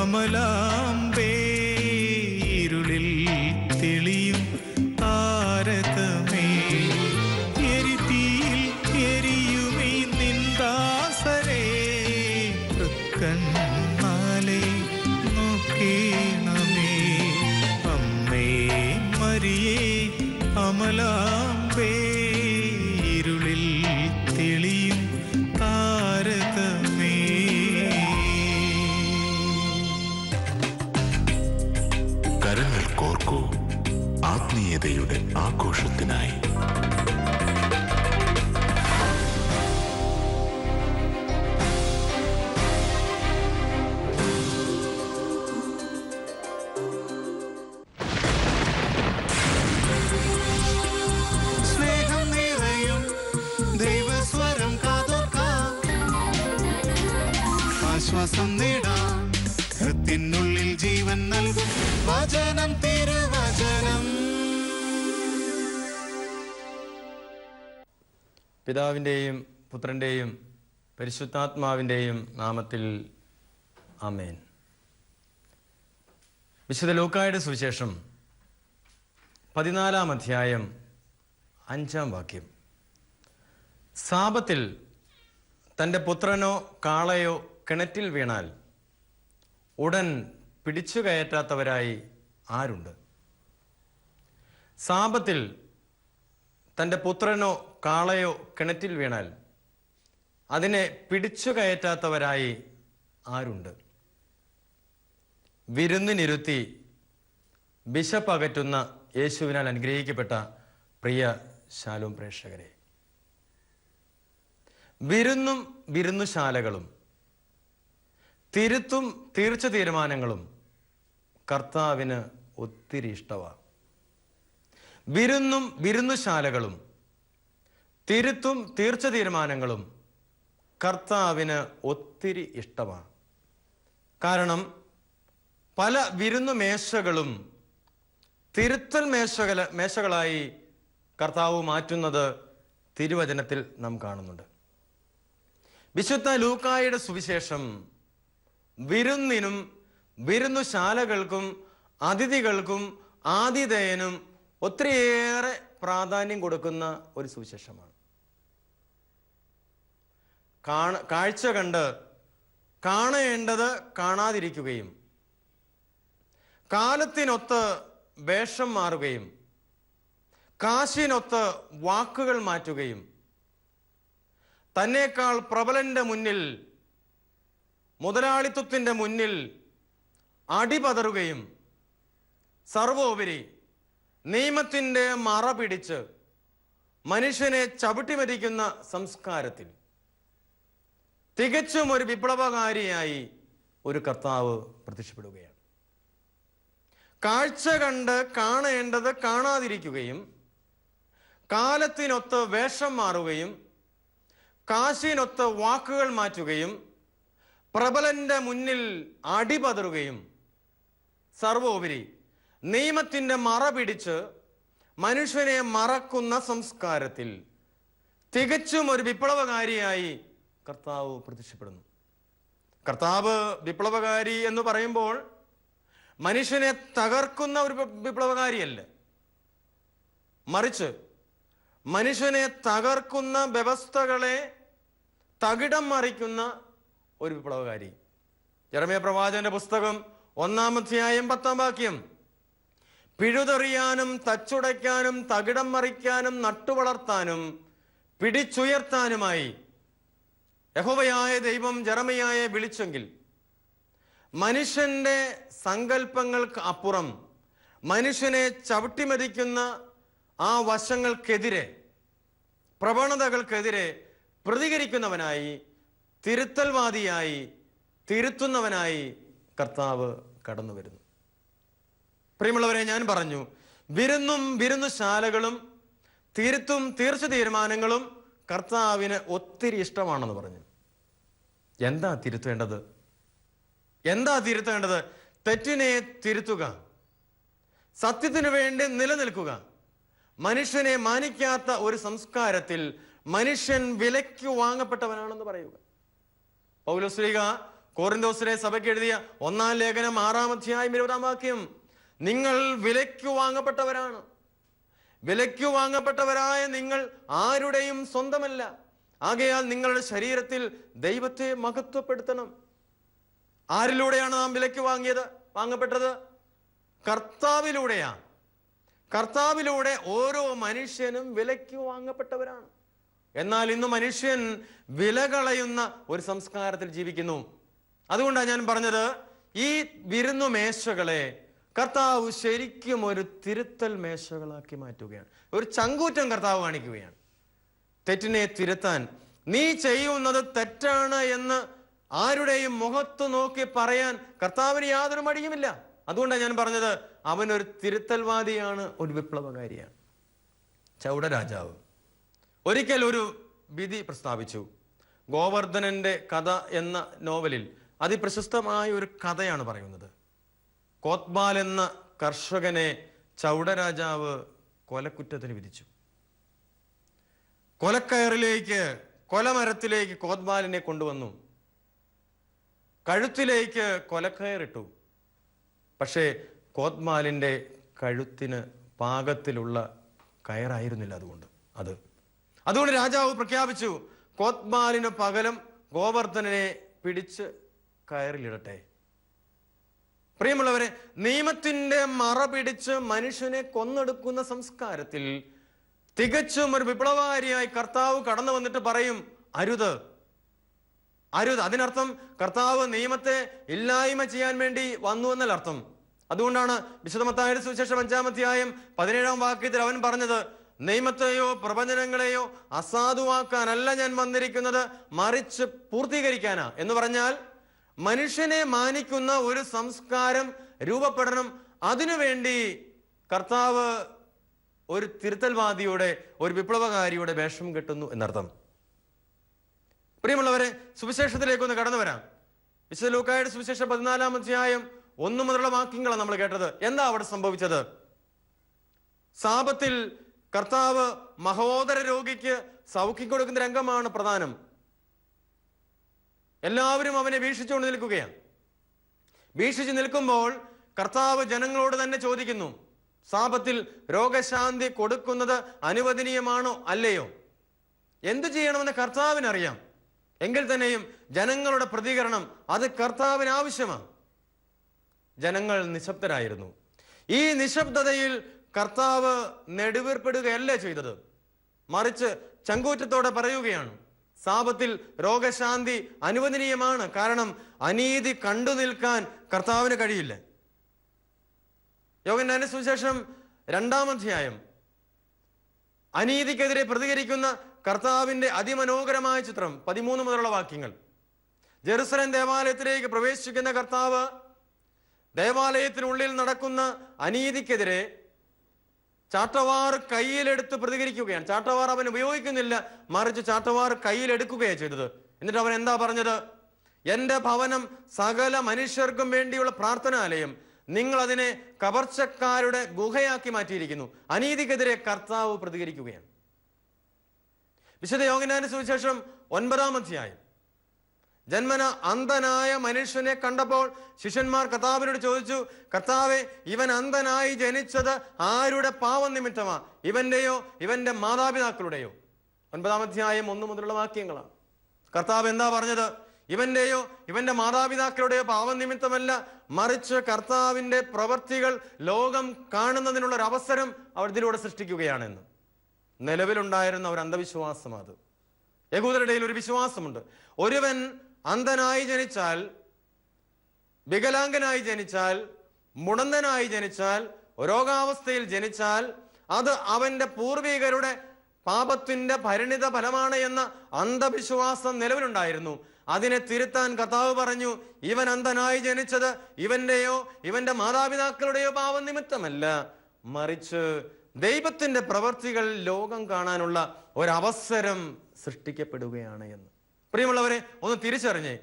അമലാംബേ ഇരുളിൽ തെളിയും താരകമേ എരിതീയിൽ എരിയുമീ നിന്ദാസരേ തൃക്കണ്ണാലെ നോക്കേണമേ അമ്മേ മരിയേ അമലാംബേ ഇരുളിൽ തെളിയും താരകമേ. കരങ്ങൾ കോർക്കൂ ആത്മീയതയുടെ ആഘോഷത്തിനായി. സ്നേഹം നിറയും ദൈവസ്വരം കാതോർക്കാം, ആശ്വാസം നേടാം, ഹൃത്തിനുള്ളിൽ ജീവൻ നൽകും വചനം തിരുവചനം. പിതാവിൻ്റെയും പുത്രൻ്റെയും പരിശുദ്ധാത്മാവിൻ്റെയും നാമത്തിൽ ആമേൻ. വിശുദ്ധ ലൂക്കായുടെ സുവിശേഷം 14-ാം അധ്യായം 5-ാം വാക്യം. സാപത്തിൽ തൻ്റെ പുത്രനോ കാളയോ കിണറ്റിൽ വീണാൽ ഉടൻ പിടിച്ചു കയറ്റാത്തവരായി ആരുണ്ട്? സാപത്തിൽ തൻ്റെ പുത്രനോ കാളയോ കിണറ്റിൽ വീണാൽ അതിനെ പിടിച്ചു കയറ്റാത്തവരായി ആരുണ്ട്? വിരുന്നിനിരുത്തി വിശപ്പകറ്റുന്ന യേശുവിനാൽ അനുഗ്രഹിക്കപ്പെട്ട പ്രിയ ശാലോം പ്രേക്ഷകരെ, വിരുന്നും വിരുന്നുശാലകളും തിരുത്തും തീർച്ച തീരുമാനങ്ങളും കർത്താവിന് ഒത്തിരി ഇഷ്ടമാണ്. വിരുന്നും വിരുന്നുശാലകളും തിരുത്തും തീർച്ച തീരുമാനങ്ങളും കർത്താവിന് ഒത്തിരി ഇഷ്ടമാണ്. കാരണം പല വിരുന്നു മേശകളും തിരുത്തൽ മേശകളായി കർത്താവ് മാറ്റുന്നത് തിരുവചനത്തിൽ നാം കാണുന്നുണ്ട്. വിശുദ്ധ ലൂക്കായുടെ സുവിശേഷം വിരുന്നിനും വിരുന്നുശാലകൾക്കും അതിഥികൾക്കും ആതിഥേയനും ഒത്തിരിയേറെ പ്രാധാന്യം കൊടുക്കുന്ന ഒരു സുവിശേഷമാണ്. കാഴ്ച കണ്ട് കാണേണ്ടത് കാണാതിരിക്കുകയും കാലത്തിനൊത്ത് വേഷം മാറുകയും കാശിനൊത്ത് വാക്കുകൾ മാറ്റുകയും തന്നേക്കാൾ പ്രബലന്റെ മുന്നിൽ, മുതലാളിത്വത്തിൻ്റെ മുന്നിൽ അടിപതറുകയും സർവോപരി നിയമത്തിൻ്റെ മറ പിടിച്ച് മനുഷ്യനെ ചവിട്ടിമരിക്കുന്ന സംസ്കാരത്തിൽ തികച്ചും ഒരു വിപ്ലവകാരിയായി ഒരു കർത്താവ് പ്രത്യക്ഷപ്പെടുകയാണ്. കാഴ്ച കണ്ട് കാണേണ്ടത് കാണാതിരിക്കുകയും കാലത്തിനൊത്ത് വേഷം മാറുകയും കാശിനൊത്ത് വാക്കുകൾ മാറ്റുകയും പ്രബലന്റെ മുന്നിൽ അടിപതറുകയും സർവോപരി നിയമത്തിൻ്റെ മറ പിടിച്ച് മനുഷ്യനെ മറക്കുന്ന സംസ്കാരത്തിൽ തികച്ചും ഒരു വിപ്ലവകാരിയായി കർത്താവ് പ്രത്യക്ഷപ്പെടുന്നു. കർത്താവ് വിപ്ലവകാരി എന്ന് പറയുമ്പോൾ മനുഷ്യനെ തകർക്കുന്ന ഒരു വിപ്ലവകാരിയല്ല, മറിച്ച് മനുഷ്യനെ തകർക്കുന്ന വ്യവസ്ഥകളെ തകിടം മറിക്കുന്ന ഒരു വിപ്ലവകാരി. യെരമ്യാ പ്രവാചകന്റെ പുസ്തകം 1-ാം അധ്യായം 10-ാം വാക്യം: പിഴുതെറിയാനും തച്ചുടയ്ക്കാനും തകിടം മറിക്കാനും നട്ടുവളർത്താനും പിടിച്ചുയർത്താനുമായി യഹോവയായ ദൈവം ജെറമ്യായെ വിളിച്ചെങ്കിൽ മനുഷ്യന്റെ സങ്കല്പങ്ങൾക്ക് അപ്പുറം മനുഷ്യനെ ചവിട്ടിമതിക്കുന്ന ആ വശങ്ങൾക്കെതിരെ, പ്രവണതകൾക്കെതിരെ പ്രതികരിക്കുന്നവനായി, തിരുത്തൽവാദിയായി, തിരുത്തുന്നവനായി കർത്താവ് കടന്നു വരുന്നു. പ്രിയമുള്ളവരെ, ഞാൻ പറഞ്ഞു, വിരുന്നും വിരുന്നുശാലകളും തിരുത്തും തീർച്ച തീരുമാനങ്ങളും കർത്താവിന് ഒത്തിരി ഇഷ്ടമാണെന്ന് പറഞ്ഞു. എന്താ തിരുത്തേണ്ടത്? എന്താ തിരുത്തേണ്ടത്? തെറ്റിനെ തിരുത്തുക, സത്യത്തിനു വേണ്ടി നിലനിൽക്കുക. മനുഷ്യനെ മാനിക്കാത്ത ഒരു സംസ്കാരത്തിൽ മനുഷ്യൻ വിലയ്ക്ക് വാങ്ങപ്പെട്ടവനാണെന്ന് പറയുക. പൗലോസ് ശ്ലീഹ കോറിന്തോസിലെ സഭയ്ക്ക് എഴുതിയ 1-ാം ലേഖനം 6-ാം അധ്യായം 20-ാം വാക്യം. നിങ്ങൾ വിലയ്ക്കു വാങ്ങപ്പെട്ടവരാണ്. വിലയ്ക്കു വാങ്ങപ്പെട്ടവരായ നിങ്ങൾ ആരുടെയും സ്വന്തമല്ല. ആകയാൽ നിങ്ങളുടെ ശരീരത്തിൽ ദൈവത്തെ മഹത്വപ്പെടുത്തണം. ആരിലൂടെയാണ് നാം വിലയ്ക്ക് വാങ്ങപ്പെട്ടത്? കർത്താവിലൂടെയാണ്. കർത്താവിലൂടെ ഓരോ മനുഷ്യനും വിലയ്ക്ക് വാങ്ങപ്പെട്ടവരാണ്. എന്നാൽ ഇന്ന് മനുഷ്യൻ വില കളയുന്ന ഒരു സംസ്കാരത്തിൽ ജീവിക്കുന്നു. അതുകൊണ്ടാണ് ഞാൻ പറഞ്ഞത്, ഈ വിരുന്നു മേശകളെ കർത്താവ് ശരിക്കും ഒരു തിരുത്തൽ മേശകളാക്കി മാറ്റുകയാണ്. ഒരു ചങ്കൂറ്റം കർത്താവ് കാണിക്കുകയാണ്. തെറ്റിനെ തിരുത്താൻ, നീ ചെയ്യുന്നത് തെറ്റാണ് എന്ന് ആരുടെയും മുഖത്ത് നോക്കി പറയാൻ കർത്താവിന് യാതൊരു മടിയുമില്ല. അതുകൊണ്ടാണ് ഞാൻ പറഞ്ഞത്, അവനൊരു തിരുത്തൽവാദിയാണ്, ഒരു വിപ്ലവകാരിയാണ്. ചൗഡ രാജാവ് ഒരിക്കൽ ഒരു വിധി പ്രസ്താവിച്ചു. ഗോവർദ്ധനന്റെ കഥ എന്ന നോവലിൽ അതിപ്രശസ്തമായ ഒരു കഥയാണ് പറയുന്നത്. കോത്ബാൽ എന്ന കർഷകനെ ചൗഡ രാജാവ് കൊലക്കുറ്റത്തിന് വിധിച്ചു. കൊലമരത്തിലേക്ക് കോത്ബാലിനെ കൊണ്ടുവന്നു. കഴുത്തിലേക്ക് കൊലക്കയറിട്ടു. പക്ഷേ കോത്ബാലിന്റെ കഴുത്തിന് പാകത്തിലുള്ള കയറായിരുന്നില്ല. അതുകൊണ്ട് രാജാവ് പ്രഖ്യാപിച്ചു, കോത്ബാലിന് പകരം ഗോവർദ്ധനെ പിടിച്ച് കയറിലിടട്ടെ. പ്രിയമുള്ളവരെ, നിയമത്തിന്റെ മറ പിടിച്ച് മനുഷ്യനെ കൊന്നെടുക്കുന്ന സംസ്കാരത്തിൽ തികച്ചും ഒരു വിപ്ലവകാരിയായി കർത്താവ് കടന്നു വന്നിട്ട് പറയും, അരുത്. അതിനർത്ഥം കർത്താവ് നിയമത്തെ ഇല്ലായ്മ ചെയ്യാൻ വേണ്ടി വന്നു എന്നല്ല അർത്ഥം. അതുകൊണ്ടാണ് വിശുദ്ധ മത്തായിയുടെ സുവിശേഷം 5-ാം അധ്യായം 17-ാം വാക്യത്തിൽ അവൻ പറഞ്ഞത്, നിയമത്തെയോ പ്രവചനങ്ങളെയോ അസാധുവാക്കാനല്ല ഞാൻ വന്നിരിക്കുന്നത്, മറിച്ച് പൂർത്തീകരിക്കാനാ. എന്ന് പറഞ്ഞാൽ മനുഷ്യനെ മാനിക്കുന്ന ഒരു സംസ്കാരം രൂപപ്പെടണം. അതിനുവേണ്ടി കർത്താവ് ഒരു തിരുത്തൽവാദിയുടെ, ഒരു വിപ്ലവകാരിയുടെ വേഷം കെട്ടുന്നു എന്നർത്ഥം. പ്രിയമുള്ളവരെ, സുവിശേഷത്തിലേക്കൊന്ന് കടന്നു വരാം. വിശുദ്ധ ലൂക്കായുടെ സുവിശേഷം 14-ാം അധ്യായം 1 മുതലുള്ള വാക്യങ്ങളാണ് നമ്മൾ കേട്ടത്. എന്താ അവിടെ സംഭവിച്ചത്? സാപത്തിൽ കർത്താവ് മഹോദര രോഗിക്ക് സൗഖ്യം കൊടുക്കുന്ന രംഗമാണ് പ്രധാനം. എല്ലാവരും അവനെ വീക്ഷിച്ചുകൊണ്ട് നിൽക്കുകയാണ്. വീക്ഷിച്ചു നിൽക്കുമ്പോൾ കർത്താവ് ജനങ്ങളോട് തന്നെ ചോദിക്കുന്നു, സാപത്തിൽ രോഗശാന്തി കൊടുക്കുന്നത് അനുവദനീയമാണോ അല്ലയോ? എന്തു ചെയ്യണമെന്ന് കർത്താവിനറിയാം. എങ്കിൽ തന്നെയും ജനങ്ങളുടെ പ്രതികരണം അത് കർത്താവിന് ആവശ്യമാണ്. ജനങ്ങൾ നിശബ്ദരായിരുന്നു. ഈ നിശബ്ദതയിൽ കർത്താവ് നെടുവീർപ്പെടുകയല്ല ചെയ്തത്, മറിച്ച് ചങ്കൂറ്റത്തോടെ പറയുകയാണ്, സാപത്തിൽ രോഗശാന്തി അനുവദനീയമാണ്. കാരണം അനീതി കണ്ടു നിൽക്കാൻ കർത്താവിന് കഴിയില്ല. യോഹന്നാന്റെ സുവിശേഷം 2-ാം അധ്യായം അനീതിക്കെതിരെ പ്രതികരിക്കുന്ന കർത്താവിന്റെ അതിമനോഹരമായ ചിത്രം 13 മുതലുള്ള വാക്യങ്ങൾ. ജെറുസലേം ദേവാലയത്തിലേക്ക് പ്രവേശിക്കുന്ന കർത്താവ് ദേവാലയത്തിനുള്ളിൽ നടക്കുന്ന അനീതിക്കെതിരെ ചാട്ടവാർ കയ്യിലെടുത്ത് പ്രതികരിക്കുകയാണ്. ചാട്ടവാർ അവൻ ഉപയോഗിക്കുന്നില്ല, മറിച്ച് ചാട്ടവാർ കയ്യിലെടുക്കുകയാണ് ചെയ്തത്. എന്നിട്ട് അവൻ എന്താ പറഞ്ഞത്? എന്റെ ഭവനം സകല മനുഷ്യർക്കും വേണ്ടിയുള്ള പ്രാർത്ഥനാലയം, നിങ്ങൾ അതിനെ കവർച്ചക്കാരുടെ ഗുഹയാക്കി മാറ്റിയിരിക്കുന്നു. അനീതിക്കെതിരെ കർത്താവ് പ്രതികരിക്കുകയാണ്. വിശുദ്ധ യോഹന്നാന്റെ സുവിശേഷം 9-ാം അധ്യായം, ജന്മന അന്ധനായ മനുഷ്യനെ കണ്ടപ്പോൾ ശിഷ്യന്മാർ കർത്താവിനോട് ചോദിച്ചു, കർത്താവെ, ഇവൻ അന്ധനായി ജനിച്ചത് ആരുടെ പാപം നിമിത്തമാ? ഇവന്റെയോ ഇവന്റെ മാതാപിതാക്കളുടെയോ? 9-ാം അധ്യായം 1 മുതലുള്ള വാക്യങ്ങളാണ്. കർത്താവ് എന്താ പറഞ്ഞത്? ഇവന്റെയോ ഇവന്റെ മാതാപിതാക്കളുടെയോ പാപം നിമിത്തമല്ല, മറിച്ച് കർത്താവിന്റെ പ്രവൃത്തികൾ ലോകം കാണുന്നതിനുള്ള ഒരു അവസരം അവർ ഇതിലൂടെ സൃഷ്ടിക്കുകയാണെന്ന്. നിലവിലുണ്ടായിരുന്ന ഒരു അന്ധവിശ്വാസം അത്. യഹൂദരുടെ ഇടയിൽ ഒരു വിശ്വാസമുണ്ട്, ഒരുവൻ അന്ധനായി ജനിച്ചാൽ, വികലാംഗനായി ജനിച്ചാൽ, മുടന്തനായി ജനിച്ചാൽ, രോഗാവസ്ഥയിൽ ജനിച്ചാൽ അത് അവന്റെ പൂർവികരുടെ പാപത്തിന്റെ പരിണിത ഫലമാണ് എന്ന അന്ധവിശ്വാസം നിലവിലുണ്ടായിരുന്നു. അതിനെ തിരുത്താൻ കർത്താവ് പറഞ്ഞു, ഇവൻ അന്ധനായി ജനിച്ചത് ഇവന്റെയോ ഇവന്റെ മാതാപിതാക്കളുടെയോ പാപം നിമിത്തമല്ല, മറിച്ച് ദൈവത്തിന്റെ പ്രവൃത്തികൾ ലോകം കാണാനുള്ള ഒരവസരം സൃഷ്ടിക്കപ്പെടുകയാണ് എന്ന്. പ്രിയമുള്ളവരെ, ഒന്ന് തിരിച്ചറിഞ്ഞേ.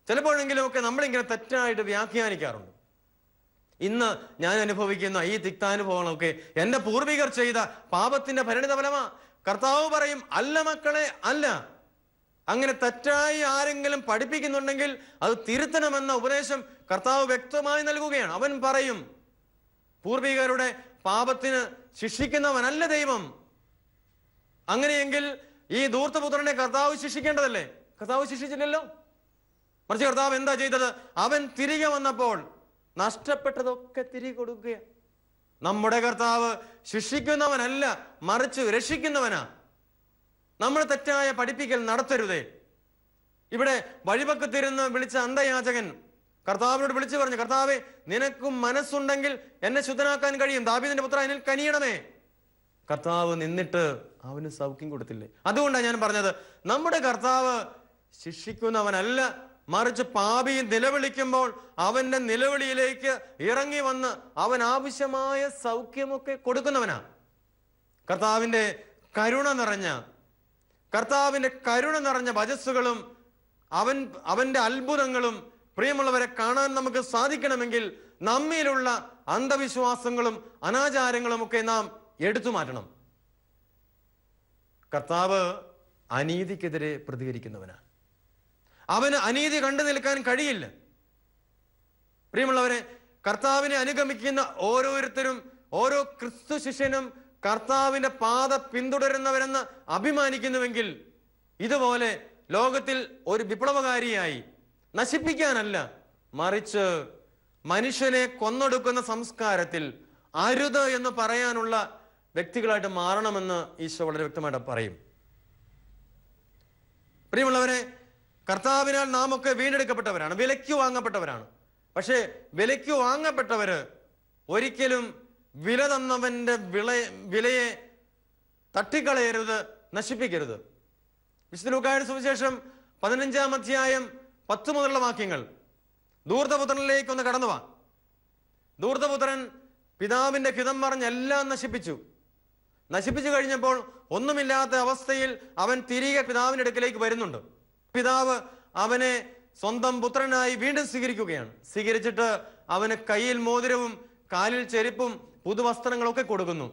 ചിലപ്പോഴെങ്കിലും ഒക്കെ നമ്മളിങ്ങനെ തെറ്റായിട്ട് വ്യാഖ്യാനിക്കാറുണ്ട്. ഇന്ന് ഞാൻ അനുഭവിക്കുന്ന ഈ തിക്താനുഭവങ്ങളൊക്കെ എന്റെ പൂർവികർ ചെയ്ത പാപത്തിന്റെ പരിണിത ഫലമാ. കർത്താവ് പറയും, അല്ല മക്കളെ, അല്ല. അങ്ങനെ തെറ്റായി ആരെങ്കിലും പഠിപ്പിക്കുന്നുണ്ടെങ്കിൽ അത് തിരുത്തണമെന്ന ഉപദേശം കർത്താവ് വ്യക്തമായി നൽകുകയാണ്. അവൻ പറയും, പൂർവികരുടെ പാപത്തിന് ശിക്ഷിക്കുന്നവനല്ല ദൈവം. അങ്ങനെയെങ്കിൽ ഈ ധൂർത്തപുത്രനെ കർത്താവ് ശിക്ഷിക്കേണ്ടതല്ലേ? കർത്താവ് ശിക്ഷിച്ചില്ലല്ലോ. മറിച്ച് കർത്താവ് എന്താ ചെയ്തത്? അവൻ തിരികെ വന്നപ്പോൾ നഷ്ടപ്പെട്ടതൊക്കെ തിരികെ കൊടുക്കുക. നമ്മുടെ കർത്താവ് ശിക്ഷിക്കുന്നവനല്ല, മറിച്ച് രക്ഷിക്കുന്നവനാ. നമ്മൾ തെറ്റായ പഠിപ്പിക്കൽ നടത്തരുതേ. ഇവിടെ വഴിപക്കത്തിരുന്ന് വിളിച്ച അന്ധയാചകൻ കർത്താവിനോട് വിളിച്ചു പറഞ്ഞു, കർത്താവേ, നിനക്കും മനസ്സുണ്ടെങ്കിൽ എന്നെ ശുദ്ധനാക്കാൻ കഴിയും, ദാവീദിന്റെ പുത്രാ എന്നിൽ കനിയണമേ. കർത്താവ് നിന്നിട്ട് അവന് സൗഖ്യം കൊടുത്തില്ലേ? അതുകൊണ്ടാണ് ഞാൻ പറഞ്ഞത്, നമ്മുടെ കർത്താവ് ശിക്ഷിക്കുന്നവനല്ല, മറിച്ച് പാപി നിലവിളിക്കുമ്പോൾ അവന്റെ നിലവിളിയിലേക്ക് ഇറങ്ങി വന്ന് അവൻ ആവശ്യമായ സൗഖ്യമൊക്കെ കൊടുക്കുന്നവനാ. കർത്താവിന്റെ കരുണ നിറഞ്ഞ വചസ്സുകളും അവന്റെ അത്ഭുതങ്ങളും പ്രിയമുള്ളവരെ കാണാൻ നമുക്ക് സാധിക്കണമെങ്കിൽ നമ്മിലുള്ള അന്ധവിശ്വാസങ്ങളും അനാചാരങ്ങളും ഒക്കെ നാം എടുത്തു മാറ്റണം. കർത്താവ് അനീതിക്കെതിരെ പ്രതികരിക്കുന്നവനാ. അവന് അനീതി കണ്ടു നിൽക്കാൻ കഴിയില്ല. പ്രിയമുള്ളവരെ, കർത്താവിനെ അനുഗമിക്കുന്ന ഓരോരുത്തരും, ഓരോ ക്രിസ്തു ശിഷ്യനും കർത്താവിന്റെ പാത പിന്തുടരുന്നവരെന്ന് അഭിമാനിക്കുന്നുവെങ്കിൽ ഇതുപോലെ ലോകത്തിൽ ഒരു വിപ്ലവകാരിയായി നശിപ്പിക്കാനല്ല, മറിച്ച് മനുഷ്യനെ കൊന്നൊടുക്കുന്ന സംസ്കാരത്തിൽ അരുത് എന്ന് പറയാനുള്ള വ്യക്തികളായിട്ട് മാറണമെന്ന് ഈശോ വളരെ വ്യക്തമായിട്ട് പറയും. പ്രിയമുള്ളവരെ, കർത്താവിനാൽ നാം ഒക്കെ വീണ്ടെടുക്കപ്പെട്ടവരാണ്, വിലയ്ക്ക് വാങ്ങപ്പെട്ടവരാണ്. പക്ഷേ വിലയ്ക്ക് വാങ്ങപ്പെട്ടവര് ഒരിക്കലും വില തന്നവന്റെ വിലയെ തട്ടിക്കളയരുത്, നശിപ്പിക്കരുത്. വിശുദ്ധ ലൂക്കായുടെ സുവിശേഷം 15-ാം അധ്യായം 10 മുതലുള്ള വാക്യങ്ങൾ. ധൂർത്തപുത്രനിലേക്ക് ഒന്ന് കടന്നു വാ. ധൂർത്തപുത്രൻ പിതാവിന്റെ ഹിതം പറഞ്ഞ് എല്ലാം നശിപ്പിച്ചു കഴിഞ്ഞപ്പോൾ ഒന്നുമില്ലാത്ത അവസ്ഥയിൽ അവൻ തിരികെ പിതാവിന്റെ അടുക്കലേക്ക് വരുന്നുണ്ട്. പിതാവ് അവനെ സ്വന്തം പുത്രനായി വീണ്ടും സ്വീകരിക്കുകയാണ്. സ്വീകരിച്ചിട്ട് അവന് കയ്യിൽ മോതിരവും കാലിൽ ചെരുപ്പും പുതുവസ്ത്രങ്ങളൊക്കെ കൊടുക്കുന്നു.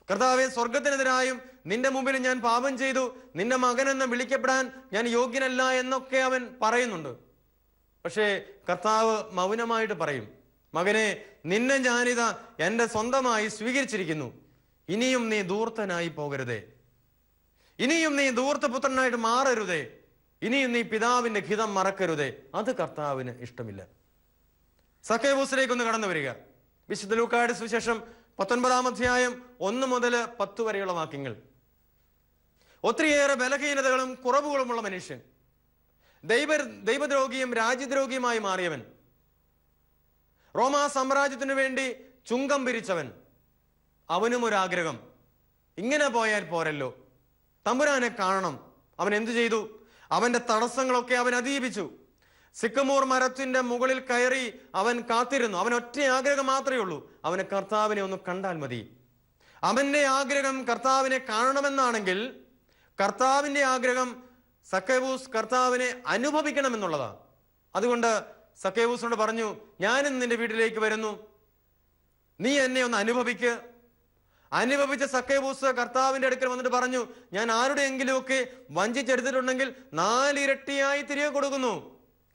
കർത്താവേ, സ്വർഗത്തിനെതിരായും നിന്റെ മുമ്പിൽ ഞാൻ പാപം ചെയ്തു, നിന്റെ മകനെന്ന് വിളിക്കപ്പെടാൻ ഞാൻ യോഗ്യനല്ല എന്നൊക്കെ അവൻ പറയുന്നുണ്ട്. പക്ഷേ കർത്താവ് മൗനമായിട്ട് പറയും, മകനെ, നിന്നെ ഞാനിതാ എന്റെ സ്വന്തമായി സ്വീകരിച്ചിരിക്കുന്നു. ഇനിയും നീ ധൂർത്തനായി പോകരുതേ, ഇനിയും നീ ധൂർത്തപുത്രനായിട്ട് മാറരുതേ, ഇനിയും നീ പിതാവിന്റെ ഹിതം മറക്കരുതേ. അത് കർത്താവിന് ഇഷ്ടമില്ല. സക്കേവൂസിലേക്ക് ഒന്ന് കടന്നു വരിക. വിശുദ്ധ ലൂക്കായുടെ സുവിശേഷം 19-ാം അധ്യായം 1 മുതൽ 10 വരെയുള്ള വാക്യങ്ങൾ. ഒത്തിരിയേറെ ബലഹീനതകളും കുറവുകളുമുള്ള മനുഷ്യൻ, ദൈവദ്രോഹിയും രാജ്യദ്രോഹിയുമായി മാറിയവൻ, റോമാ സാമ്രാജ്യത്തിനു വേണ്ടി ചുങ്കം പിരിച്ചവൻ. അവനും ഒരാഗ്രഹം, ഇങ്ങനെ പോയാൽ പോരല്ലോ, തമ്പുരാനെ കാണണം. അവൻ എന്തു ചെയ്തു? അവന്റെ തടസ്സങ്ങളൊക്കെ അവൻ അതിജീവിച്ചു. സിക്കമൂർ മരത്തിന്റെ മുകളിൽ കയറി അവൻ കാത്തിരുന്നു. അവൻ ഒറ്റ ആഗ്രഹം മാത്രമേ ഉള്ളൂ, അവന് കർത്താവിനെ ഒന്ന് കണ്ടാൽ മതി. അവന്റെ ആഗ്രഹം കർത്താവിനെ കാണണമെന്നാണെങ്കിൽ കർത്താവിന്റെ ആഗ്രഹം സക്കേവൂസ് കർത്താവിനെ അനുഭവിക്കണമെന്നുള്ളതാണ്. അതുകൊണ്ട് സക്കേവൂസിനോട് പറഞ്ഞു, ഞാനും നിന്റെ വീട്ടിലേക്ക് വരുന്നു, നീ എന്നെ ഒന്ന് അനുഭവിച്ച സക്കേവൂസ് കർത്താവിന്റെ അടുക്കൽ വന്നിട്ട് പറഞ്ഞു, ഞാൻ ആരുടെയെങ്കിലുമൊക്കെ വഞ്ചിച്ചെടുത്തിട്ടുണ്ടെങ്കിൽ 4 ഇരട്ടിയായി തിരികെ കൊടുക്കുന്നു.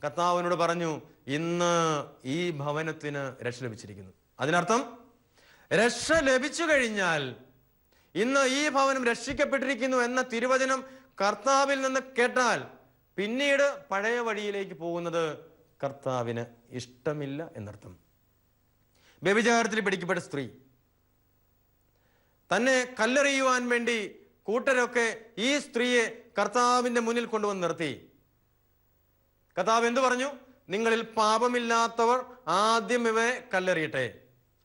കർത്താവിനോട് പറഞ്ഞു, ഇന്ന് ഈ ഭവനത്തിന് രക്ഷ ലഭിച്ചിരിക്കുന്നു. അതിനർത്ഥം രക്ഷ ലഭിച്ചു കഴിഞ്ഞാൽ ഇന്ന് ഈ ഭവനം രക്ഷിക്കപ്പെട്ടിരിക്കുന്നു എന്ന തിരുവചനം കർത്താവിൽ നിന്ന് കേട്ടാൽ പിന്നീട് പഴയ വഴിയിലേക്ക് പോകുന്നത് കർത്താവിന് ഇഷ്ടമില്ല എന്നർത്ഥം. വ്യഭിചാരത്തിൽ പിടിക്കപ്പെട്ട സ്ത്രീ, തന്നെ കല്ലെറിയുവാൻ വേണ്ടി കൂട്ടരൊക്കെ ഈ സ്ത്രീയെ കർത്താവിന്റെ മുന്നിൽ കൊണ്ടുവന്ന് നിർത്തി. കർത്താവ് എന്തു പറഞ്ഞു? നിങ്ങളിൽ പാപമില്ലാത്തവർ ആദ്യം ഇവയെ കല്ലെറിയട്ടെ.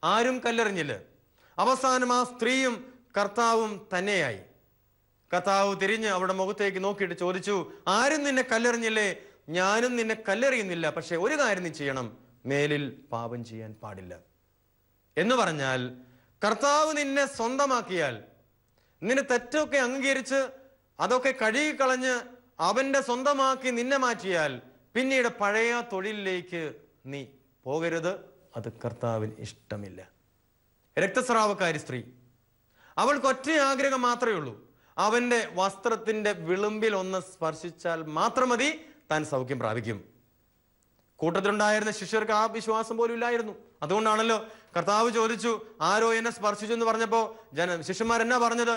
ആരും കല്ലെറിഞ്ഞില്ല. അവസാനം ആ സ്ത്രീയും കർത്താവും തന്നെയായി. കർത്താവ് തിരിഞ്ഞ് അവരുടെ മുഖത്തേക്ക് നോക്കിയിട്ട് ചോദിച്ചു, ആരും നിന്നെ കല്ലെറിഞ്ഞില്ലേ? ഞാനും നിന്നെ കല്ലെറിയുന്നില്ല. പക്ഷെ ഒരു കാര്യം നീ ചെയ്യണം, മേലിൽ പാപം ചെയ്യാൻ പാടില്ല. എന്ന് പറഞ്ഞാൽ കർത്താവ് നിന്നെ സ്വന്തമാക്കിയാൽ, നിന്നെ തെറ്റൊക്കെ അംഗീകരിച്ച് അതൊക്കെ കഴുകിക്കളഞ്ഞ് അവന്റെ സ്വന്തമാക്കി നിന്നെ മാറ്റിയാൽ പിന്നീട് പഴയ തൊഴിലിലേക്ക് നീ പോകരുത്. അത് കർത്താവിന് ഇഷ്ടമില്ല. രക്തസ്രാവക്കാരി സ്ത്രീ, അവൾക്ക് ഒറ്റ ആഗ്രഹം മാത്രമേ ഉള്ളൂ, അവന്റെ വസ്ത്രത്തിന്റെ വിളുമ്പിൽ ഒന്ന് സ്പർശിച്ചാൽ മാത്രം മതി, താൻ സൗഖ്യം പ്രാപിക്കും. കൂട്ടത്തിലുണ്ടായിരുന്ന ശിഷ്യർക്ക് ആ വിശ്വാസം പോലും ഇല്ലായിരുന്നു. അതുകൊണ്ടാണല്ലോ കർത്താവ് ചോദിച്ചു, ആരോ എന്നെ സ്പർശിച്ചു എന്ന് പറഞ്ഞപ്പോ ശിഷ്യന്മാരെന്നാ പറഞ്ഞത്?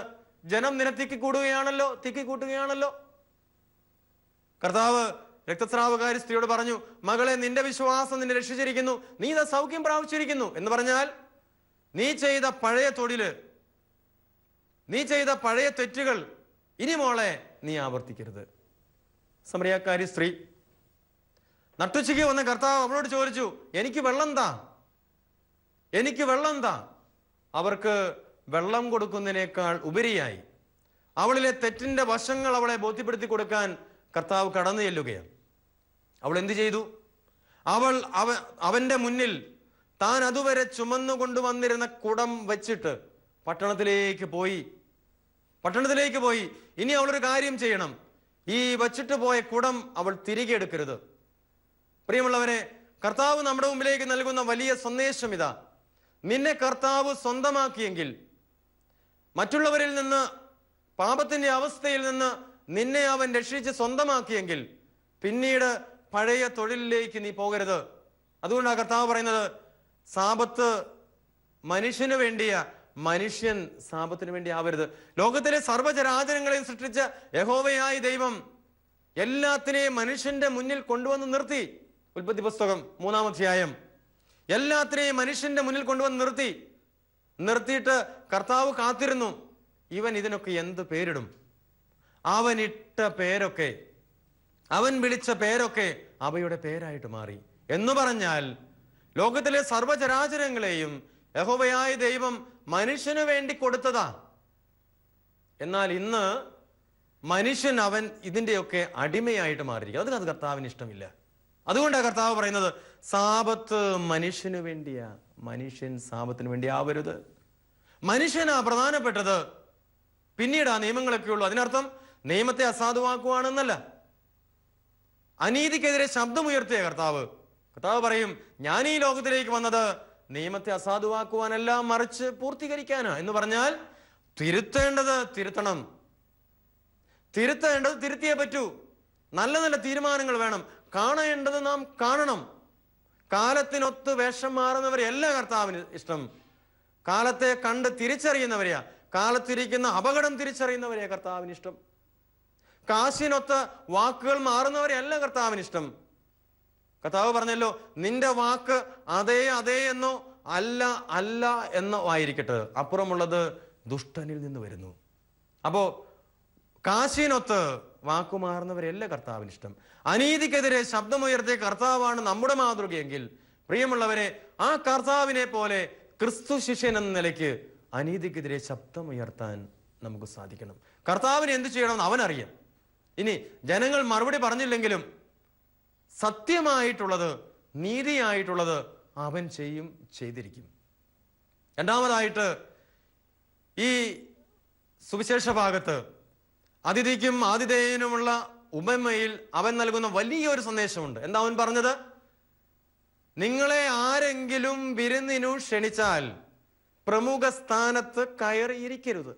ജനം നിന്നെ തിക്കിക്കൂട്ടുകയാണല്ലോ. കർത്താവ് രക്തസ്രാവകാരി സ്ത്രീയോട് പറഞ്ഞു, മകളെ, നിന്റെ വിശ്വാസം നിന്നെ രക്ഷിച്ചിരിക്കുന്നു, നീ ഇതാ സൗഖ്യം പ്രാപിച്ചിരിക്കുന്നു. എന്ന് പറഞ്ഞാൽ നീ ചെയ്ത പഴയ തൊഴില്, നീ ചെയ്ത പഴയ തെറ്റുകൾ ഇനി മോളെ നീ ആവർത്തിക്കരുത്. സമറിയാക്കാരി സ്ത്രീ നട്ടുച്ചയ്ക്ക് വന്ന കർത്താവ് അവളോട് ചോദിച്ചു, എനിക്ക് വെള്ളം താ. അവർക്ക് വെള്ളം കൊടുക്കുന്നതിനേക്കാൾ ഉപരിയായി അവളിലെ തെറ്റിന്റെ വശങ്ങൾ അവളെ ബോധ്യപ്പെടുത്തി കൊടുക്കാൻ കർത്താവ് കടന്നു ചെല്ലുകയാണ്. അവൾ എന്ത് ചെയ്തു? അവന്റെ മുന്നിൽ താൻ അതുവരെ ചുമന്നു കൊണ്ടുവന്നിരുന്ന കുടം വെച്ചിട്ട് പട്ടണത്തിലേക്ക് പോയി. ഇനി അവളൊരു കാര്യം ചെയ്യണം, ഈ വച്ചിട്ട് പോയ കുടം അവൾ തിരികെ എടുക്കരുത്. പ്രിയമുള്ളവരെ, കർത്താവ് നമ്മുടെ മുമ്പിലേക്ക് നൽകുന്ന വലിയ സന്ദേശം ഇതാ: നിന്നെ കർത്താവ് സ്വന്തമാക്കിയെങ്കിൽ, മറ്റുള്ളവരിൽ നിന്ന്, പാപത്തിന്റെ അവസ്ഥയിൽ നിന്ന് നിന്നെ അവൻ രക്ഷിച്ച് സ്വന്തമാക്കിയെങ്കിൽ, പിന്നീട് പഴയ തൊഴിലിലേക്ക് നീ പോകരുത്. അതുകൊണ്ടാണ് കർത്താവ് പറയുന്നത്, സാപത്ത് മനുഷ്യന് വേണ്ടിയ, മനുഷ്യൻ സാപത്തിന് വേണ്ടി ആവരുത്. ലോകത്തിലെ സർവ്വചരാചരങ്ങളെയും സൃഷ്ടിച്ച യഹോവയായ ദൈവം എല്ലാത്തിനെയും മനുഷ്യന്റെ മുന്നിൽ കൊണ്ടുവന്ന് നിർത്തി. ഉൽപ്പത്തി പുസ്തകം 3-ാം അധ്യായം. എല്ലാത്തിനെയും മനുഷ്യന്റെ മുന്നിൽ കൊണ്ടുവന്ന് നിർത്തിയിട്ട് കർത്താവ് കാത്തിരുന്നു, ഇവൻ ഇതിനൊക്കെ എന്ത് പേരിടും? അവൻ ഇട്ട പേരൊക്കെ, അവൻ വിളിച്ച പേരൊക്കെ അവയുടെ പേരായിട്ട് മാറി. എന്ന് പറഞ്ഞാൽ ലോകത്തിലെ സർവ്വചരാചരങ്ങളെയും യഹോവയായ ദൈവം മനുഷ്യന് വേണ്ടി കൊടുത്തതാ. എന്നാൽ ഇന്ന് മനുഷ്യൻ അവൻ ഇതിന്റെയൊക്കെ അടിമയായിട്ട് മാറിയിരിക്കും. അത് കർത്താവിന് ഇഷ്ടമില്ല. അതുകൊണ്ടാണ് കർത്താവ് പറയുന്നത്, സാപത്ത് മനുഷ്യന് വേണ്ടിയാ, മനുഷ്യൻ സാപത്തിന് വേണ്ടി ആവരുത്. മനുഷ്യനാ പ്രധാനപ്പെട്ടത്, പിന്നീട് ആ നിയമങ്ങളൊക്കെ ഉള്ളൂ. അതിനർത്ഥം നിയമത്തെ അസാധുവാക്കുവാണെന്നല്ല. അനീതിക്കെതിരെ ശബ്ദമുയർത്തിയ കർത്താവ് പറയും, ഞാൻ ഈ ലോകത്തിലേക്ക് വന്നത് നിയമത്തെ അസാധുവാക്കുവാനല്ല, മറിച്ച് പൂർത്തീകരിക്കാനാ. എന്ന് പറഞ്ഞാൽ തിരുത്തേണ്ടത് തിരുത്തണം, തിരുത്തിയേ പറ്റൂ. നല്ല നല്ല തീരുമാനങ്ങൾ വേണം. കാണേണ്ടത് നാം കാണണം. കാലത്തിനൊത്ത് വേഷം മാറുന്നവരെയല്ല കർത്താവിന് ഇഷ്ടം. കാലത്തെ കണ്ട് തിരിച്ചറിയുന്നവരെയാ, കാലത്തിരിക്കുന്ന അപകടം തിരിച്ചറിയുന്നവരെയാ കർത്താവിന് ഇഷ്ടം. കാശിനൊത്ത് വാക്കുകൾ മാറുന്നവരെയല്ല കർത്താവിന് ഇഷ്ടം. കർത്താവ് പറഞ്ഞല്ലോ, നിന്റെ വാക്ക് അതേ എന്നോ അല്ല എന്നോ ആയിരിക്കട്ടെ, അപ്പുറമുള്ളത് ദുഷ്ടനിൽ നിന്ന് വരുന്നു. അപ്പോ കാശിനൊത്ത് വാക്കുമാറുന്നവരല്ല കർത്താവിന് ഇഷ്ടം. അനീതിക്കെതിരെ ശബ്ദമുയർത്തിയ കർത്താവാണ് നമ്മുടെ മാതൃകയെങ്കിൽ, പ്രിയമുള്ളവരെ, ആ കർത്താവിനെ പോലെ ക്രിസ്തു ശിഷ്യൻ എന്ന നിലയ്ക്ക് അനീതിക്കെതിരെ ശബ്ദമുയർത്താൻ നമുക്ക് സാധിക്കണം. കർത്താവിന് എന്ത് ചെയ്യണമെന്ന് അവനറിയാം. ഇനി ജനങ്ങൾ മറുപടി പറഞ്ഞില്ലെങ്കിലും സത്യമായിട്ടുള്ളത്, നീതിയായിട്ടുള്ളത് അവൻ ചെയ്തിരിക്കും. രണ്ടാമതായിട്ട്, ഈ സുവിശേഷ ഭാഗത്ത് അതിഥിക്കും ആതിഥേയനുമുള്ള ഉപമയിൽ അവൻ നൽകുന്ന വലിയൊരു സന്ദേശമുണ്ട്. എന്താ അവൻ പറഞ്ഞത്? നിങ്ങളെ ആരെങ്കിലും വിരുന്നിനു ക്ഷണിച്ചാൽ പ്രമുഖ സ്ഥാനത്ത് കയറിയിരിക്കരുത്.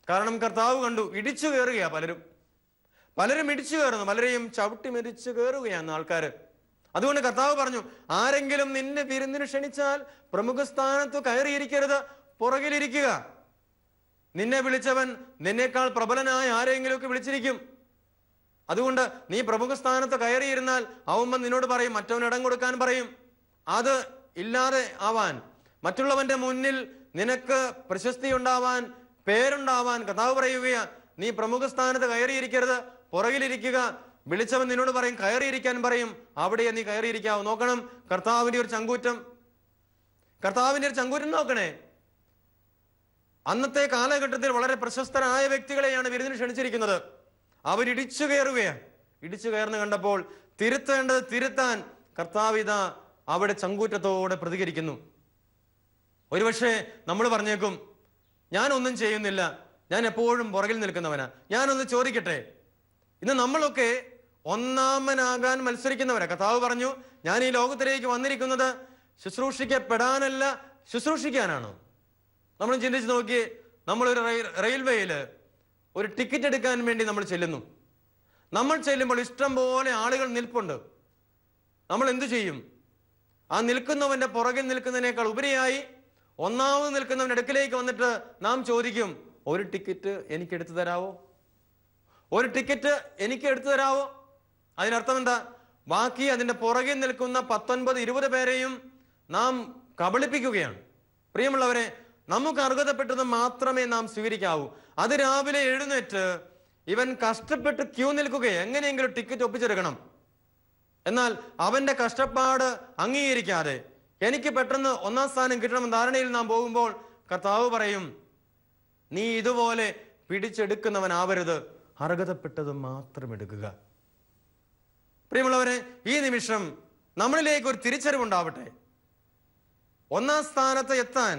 കാരണം കർത്താവ് കണ്ടു, ഇടിച്ചു കയറുകയാ പലരും ഇടിച്ചു കയറുന്നു, പലരെയും ചവിട്ടി മെതിച്ചു കയറുകയാണ് ആൾക്കാര്. അതുകൊണ്ട് കർത്താവ് പറഞ്ഞു, ആരെങ്കിലും നിന്നെ വിരുന്നിന് ക്ഷണിച്ചാൽ പ്രമുഖ സ്ഥാനത്ത് കയറിയിരിക്കരുത്, പുറകിലിരിക്കുക. നിന്നെ വിളിച്ചവൻ നിന്നേക്കാൾ പ്രബലനായ ആരെങ്കിലുമൊക്കെ വിളിച്ചിരിക്കും. അതുകൊണ്ട് നീ പ്രമുഖ സ്ഥാനത്ത് കയറിയിരുന്നാൽ അവൻ നിന്നോട് പറയും, മറ്റവൻ ഇടം കൊടുക്കാൻ പറയും. അത് ഇല്ലാതെ ആവാൻ, മറ്റുള്ളവന്റെ മുന്നിൽ നിനക്ക് പ്രശസ്തി ഉണ്ടാവാൻ, പേരുണ്ടാവാൻ കർത്താവ് പറയുകയാ, നീ പ്രമുഖ സ്ഥാനത്ത് കയറിയിരിക്കരുത്, പുറകിലിരിക്കുക. വിളിച്ചവൻ നിന്നോട് പറയും, കയറിയിരിക്കാൻ പറയും, അവിടെ നീ കയറിയിരിക്കാവൂ. നോക്കണം കർത്താവിന്റെ ഒരു ചങ്കൂറ്റം നോക്കണേ. അന്നത്തെ കാലഘട്ടത്തിൽ വളരെ പ്രശസ്തരായ വ്യക്തികളെയാണ് വിരുന്നിന് ക്ഷണിച്ചിരിക്കുന്നത്. അവരിടിച്ചു കയറുന്ന കണ്ടപ്പോൾ തിരുത്തേണ്ടത് തിരുത്താൻ കർത്താവിതാ അവിടെ ചങ്കൂറ്റത്തോടെ പ്രതികരിക്കുന്നു. ഒരുപക്ഷെ നമ്മൾ പറഞ്ഞേക്കും, ഞാനൊന്നും ചെയ്യുന്നില്ല, ഞാൻ എപ്പോഴും പുറകിൽ നിൽക്കുന്നവനാ. ഞാനൊന്ന് ചോദിക്കട്ടെ, ഇന്ന് നമ്മളൊക്കെ ഒന്നാമനാകാൻ മത്സരിക്കുന്നവരാ. കർത്താവ് പറഞ്ഞു, ഞാൻ ഈ ലോകത്തിലേക്ക് വന്നിരിക്കുന്നത് ശുശ്രൂഷിക്കപ്പെടാനല്ല, ശുശ്രൂഷിക്കാനാണ്. നമ്മൾ ചിന്തിച്ച് നോക്കി, നമ്മളൊരു റെയിൽവേയിൽ ഒരു ടിക്കറ്റ് എടുക്കാൻ വേണ്ടി നമ്മൾ ചെല്ലുന്നു. നമ്മൾ ചെല്ലുമ്പോൾ ഇഷ്ടം പോലെ ആളുകൾ നിൽപ്പുണ്ട്. നമ്മൾ എന്തു ചെയ്യും? ആ നിൽക്കുന്നവന്റെ പുറകിൽ നിൽക്കുന്നതിനേക്കാൾ ഉപരിയായി ഒന്നാമത് നിൽക്കുന്നവന്റെ അടുക്കിലേക്ക് വന്നിട്ട് നാം ചോദിക്കും, ഒരു ടിക്കറ്റ് എനിക്ക് എടുത്തു തരാവോ? ഒരു ടിക്കറ്റ് എനിക്ക് എടുത്തു തരാവോ? അതിനർത്ഥം എന്താ? ബാക്കി അതിന്റെ പുറകിൽ നിൽക്കുന്ന 19-20 പേരെയും നാം കബളിപ്പിക്കുകയാണ്. പ്രിയമുള്ളവരെ, നമുക്ക് അർഹതപ്പെട്ടത് മാത്രമേ നാം സ്വീകരിക്കാവൂ. അത് രാവിലെ എഴുന്നേറ്റ് ഇവൻ കഷ്ടപ്പെട്ട് ക്യൂ നിൽക്കുകയെ എങ്ങനെയെങ്കിലും ടിക്കറ്റ് ഒപ്പിച്ചെടുക്കണം. എന്നാൽ അവന്റെ കഷ്ടപ്പാട് അംഗീകരിക്കാതെ എനിക്ക് പെട്ടെന്ന് 1-ാം സ്ഥാനം കിട്ടണമെന്ന ധാരണയിൽ നാം പോകുമ്പോൾ കർത്താവ് പറയും, നീ ഇതുപോലെ പിടിച്ചെടുക്കുന്നവനാവരുത്, അർഹതപ്പെട്ടത് മാത്രം എടുക്കുക. പ്രിയമുള്ളവരെ, ഈ നിമിഷം നമ്മളിലേക്ക് ഒരു തിരിച്ചറിവുണ്ടാവട്ടെ. 1-ാം സ്ഥാനത്ത് എത്താൻ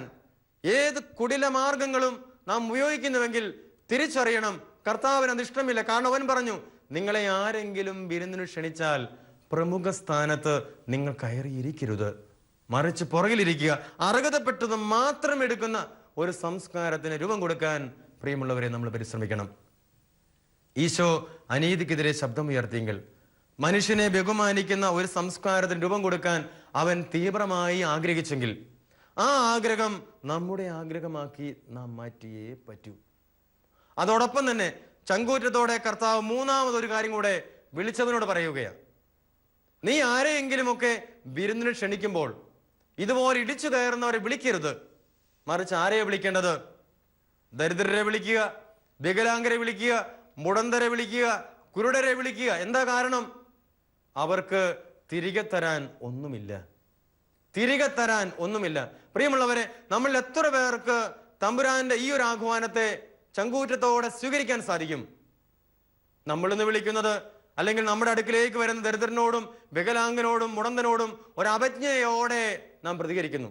ഏത് കുടില മാർഗങ്ങളും നാം ഉപയോഗിക്കുന്നുവെങ്കിൽ തിരിച്ചറിയണം, കർത്താവിന് അത് ഇഷ്ടമില്ല. കാരണം അവൻ പറഞ്ഞു, നിങ്ങളെ ആരെങ്കിലും വിരുന്നിന് ക്ഷണിച്ചാൽ പ്രമുഖ സ്ഥാനത്ത് നിങ്ങൾ കയറിയിരിക്കരുത്, മറിച്ച് പുറകിലിരിക്കുക. അർഹതപ്പെട്ടത് മാത്രം എടുക്കുന്ന ഒരു സംസ്കാരത്തിന് രൂപം കൊടുക്കാൻ പ്രിയമുള്ളവരെ നമ്മൾ പരിശ്രമിക്കണം. ഈശോ അനീതിക്കെതിരെ ശബ്ദമുയർത്തിയെങ്കിൽ മനുഷ്യനെ ബഹുമാനിക്കുന്ന ഒരു സംസ്കാരത്തിന് രൂപം കൊടുക്കാൻ അവൻ തീവ്രമായി ആഗ്രഹിച്ചെങ്കിൽ ആ ആഗ്രഹം നമ്മുടെ ആഗ്രഹമാക്കി നാം മാറ്റിയേ പറ്റൂ. അതോടൊപ്പം തന്നെ ചങ്കൂറ്റത്തോടെ കർത്താവ് മൂന്നാമതൊരു കാര്യം കൂടെ വിളിച്ചവനോട് പറയുകയാണ്, നീ ആരെയെങ്കിലുമൊക്കെ വിരുന്നിന് ക്ഷണിക്കുമ്പോൾ ഇതുപോലെ ഇടിച്ചു കയറുന്നവരെ വിളിക്കരുത്, മറിച്ച് ആരെയെ വിളിക്കേണ്ടത്? ദരിദ്രരെ വിളിക്കുക, വികലാംഗരെ വിളിക്കുക, മുടന്തരെ വിളിക്കുക, കുരുടരെ വിളിക്കുക. എന്താ കാരണം? അവർക്ക് തിരികെ തരാൻ ഒന്നുമില്ല. തിരികെ തരാൻ ഒന്നുമില്ല. പ്രിയമുള്ളവരെ, നമ്മൾ എത്ര പേർക്ക് തമ്പുരാന്റെ ഈ ഒരു ആഹ്വാനത്തെ ചങ്കൂറ്റത്തോടെ സ്വീകരിക്കാൻ സാധിക്കും? നമ്മളിന്ന് വിളിക്കുന്നത്, അല്ലെങ്കിൽ നമ്മുടെ അടുക്കിലേക്ക് വരുന്ന ദരിദ്രനോടും വികലാംഗനോടും മുടന്തനോടും ഒരു അവജ്ഞയോടെ നാം പ്രതികരിക്കുന്നു.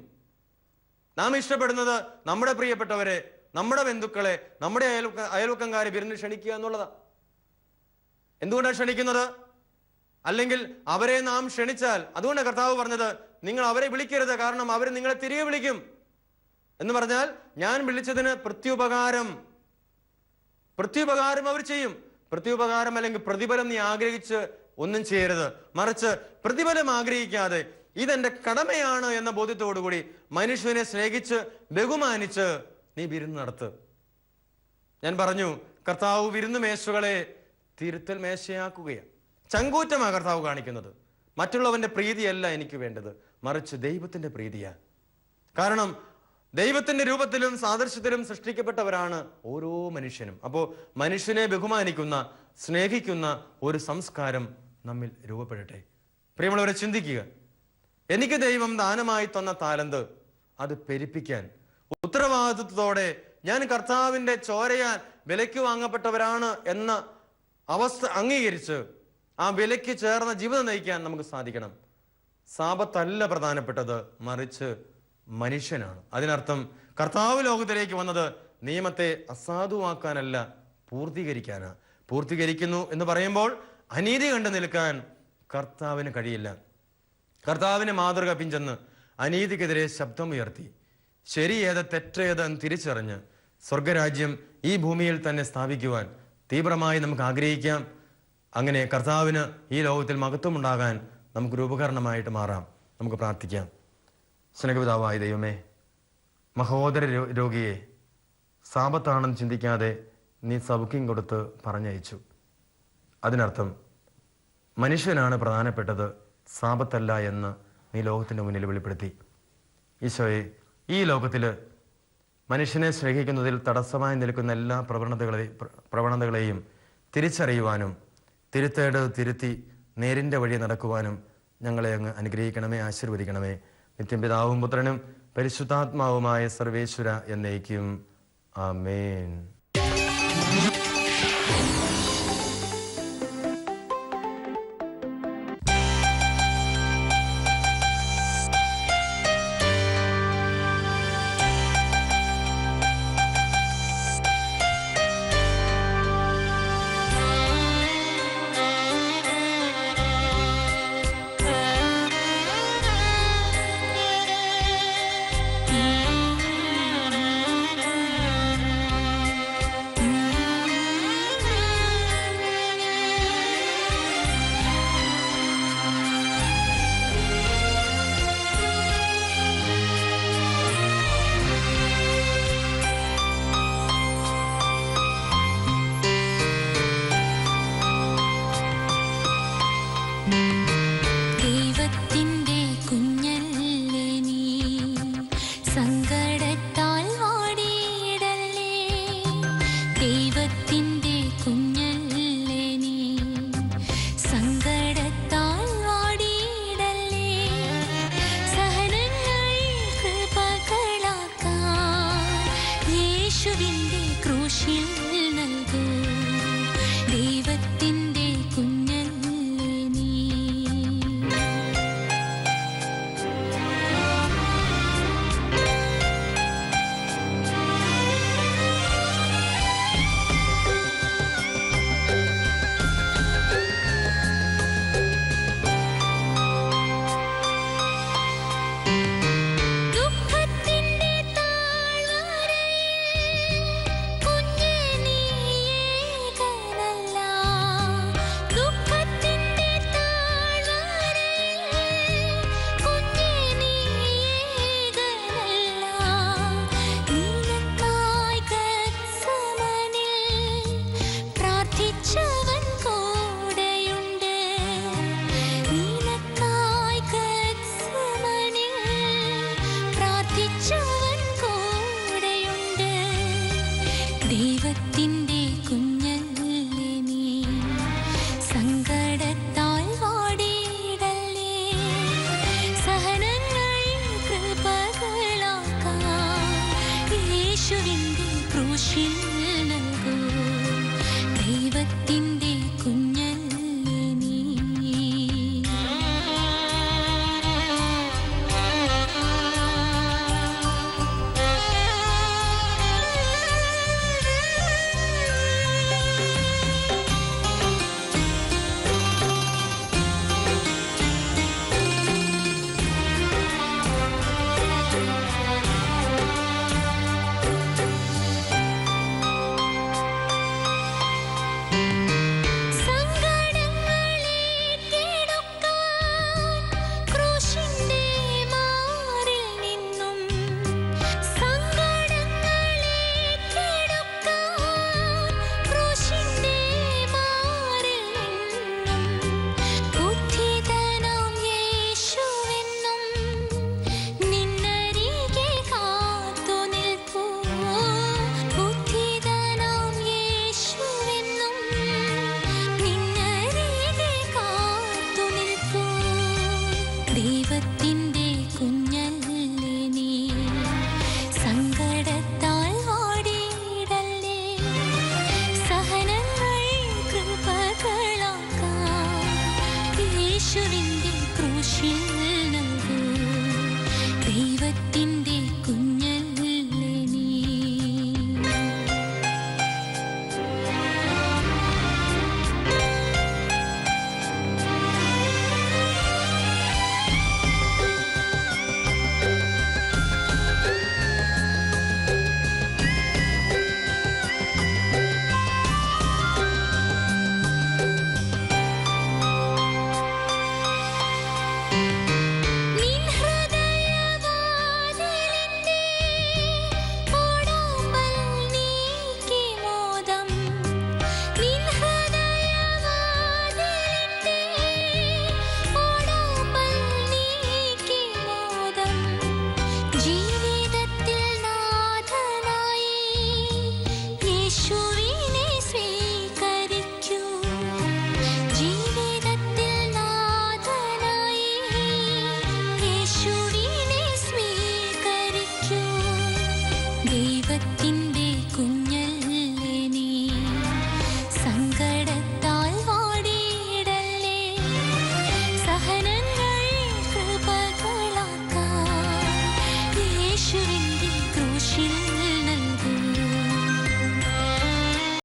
നാം ഇഷ്ടപ്പെടുന്നത് നമ്മുടെ പ്രിയപ്പെട്ടവരെ, നമ്മുടെ ബന്ധുക്കളെ, നമ്മുടെ അയൽവക്കംകാരെ വിരുന്ന് ക്ഷണിക്കുക എന്നുള്ളതാ. എന്തുകൊണ്ടാണ് ക്ഷണിക്കുന്നത്? അല്ലെങ്കിൽ അവരെ നാം ക്ഷണിച്ചാൽ, അതുകൊണ്ട് കർത്താവ് പറഞ്ഞത് നിങ്ങൾ അവരെ വിളിക്കരുത്, കാരണം അവർ നിങ്ങളെ തിരികെ വിളിക്കും എന്ന് പറഞ്ഞാൽ, ഞാൻ വിളിച്ചതിന് പ്രത്യുപകാരം അവർ ചെയ്യും. പ്രത്യുപകാരം അല്ലെങ്കിൽ പ്രതിഫലം നീ ആഗ്രഹിച്ച് ഒന്നും ചെയ്യരുത്, മറിച്ച് പ്രതിഫലം ആഗ്രഹിക്കാതെ ഇതെന്റെ കടമയാണ് എന്ന ബോധ്യത്തോടുകൂടി മനുഷ്യനെ സ്നേഹിച്ച് ബഹുമാനിച്ച് നീ വിരുന്ന് നടത്ത്. ഞാൻ പറഞ്ഞു, കർത്താവ് വിരുന്ന് മേശകളെ തിരുത്തൽ മേശയാക്കുകയാണ്. ചങ്കൂറ്റമാണ് കർത്താവ് കാണിക്കുന്നത്. മറ്റുള്ളവന്റെ പ്രീതിയല്ല എനിക്ക് വേണ്ടത്, മറിച്ച് ദൈവത്തിന്റെ പ്രീതിയാ. കാരണം ദൈവത്തിന്റെ രൂപത്തിലും സാദൃശ്യത്തിലും സൃഷ്ടിക്കപ്പെട്ടവരാണ് ഓരോ മനുഷ്യനും. അപ്പോൾ മനുഷ്യനെ ബഹുമാനിക്കുന്ന, സ്നേഹിക്കുന്ന ഒരു സംസ്കാരം നമ്മിൽ രൂപപ്പെടട്ടെ. പ്രിയമുള്ളവരെ, ചിന്തിക്കുക, എനിക്ക് ദൈവം ദാനമായി തന്ന താലന്ത് അത് പെരുപ്പിക്കാൻ ഉത്തരവാദിത്വത്തോടെ ഞാൻ കർത്താവിന്റെ ചോരയാൽ വിലയ്ക്ക് വാങ്ങപ്പെട്ടവരാണ് എന്ന അവസ്ഥ അംഗീകരിച്ച് ആ വിലയ്ക്ക് ചേർന്ന ജീവിതം നയിക്കാൻ നമുക്ക് സാധിക്കണം. സാബത്തല്ല പ്രധാനപ്പെട്ടത്, മറിച്ച് മനുഷ്യനാണ്. അതിനർത്ഥം കർത്താവ് ലോകത്തിലേക്ക് വന്നത് നിയമത്തെ അസാധുവാക്കാനല്ല, പൂർത്തീകരിക്കാനാ. പൂർത്തീകരിക്കുന്നു എന്ന് പറയുമ്പോൾ അനീതി കണ്ടു നിൽക്കാൻ കർത്താവിന് കഴിയില്ല. കർത്താവിനെ മാതൃക പിഞ്ചെന്ന് അനീതിക്കെതിരെ ശബ്ദമുയർത്തി ശരിയേത് തെറ്റേത് എന്ന് തിരിച്ചറിഞ്ഞ് സ്വർഗരാജ്യം ഈ ഭൂമിയിൽ തന്നെ സ്ഥാപിക്കുവാൻ തീവ്രമായി നമുക്ക് ആഗ്രഹിക്കാം. അങ്ങനെ കർത്താവിന് ഈ ലോകത്തിൽ മഹത്വമുണ്ടാകാൻ നമുക്കൊരു ഉപകരണമായിട്ട് മാറാം. നമുക്ക് പ്രാർത്ഥിക്കാം. സ്നേഹപിതാവായ ദൈവമേ, മഹോദര രോഗിയെ സാപത്താണെന്ന് ചിന്തിക്കാതെ നീ സൗഖ്യം കൊടുത്ത് പറഞ്ഞയച്ചു. അതിനർത്ഥം മനുഷ്യനാണ് പ്രധാനപ്പെട്ടത്, സാപത്തല്ല എന്ന് നീ ലോകത്തിൻ്റെ മുന്നിൽ വെളിപ്പെടുത്തി. ഈശോയെ, ഈ ലോകത്തിൽ മനുഷ്യനെ സ്നേഹിക്കുന്നതിൽ തടസ്സമായി നിൽക്കുന്ന എല്ലാ പ്രവണതകളെയും തിരിച്ചറിയുവാനും തിരുത്തേണ്ടത് തിരുത്തി നേരിൻ്റെ വഴി നടക്കുവാനും ഞങ്ങളെ അങ്ങ് അനുഗ്രഹിക്കണമേ, ആശീർവദിക്കണമേ. നിത്യം പിതാവും പുത്രനും പരിശുദ്ധാത്മാവുമായ സർവേശ്വര എന്നേക്കും. ആമേൻ. ക്രൂശിൽ നൽകൂ. ദൈവത്തിൻ്റെ കുഞ്ഞല്ലേ നീ. ദൈവത്തിൻ്റെ കുഞ്ഞല്ലേ നീ. സങ്കടത്താൽ വാടിയിടല്ലേ. സഹനങ്ങൾ കൃപകളാക്കാം യേശുവിൻ്റെ ക്രൂശിൽ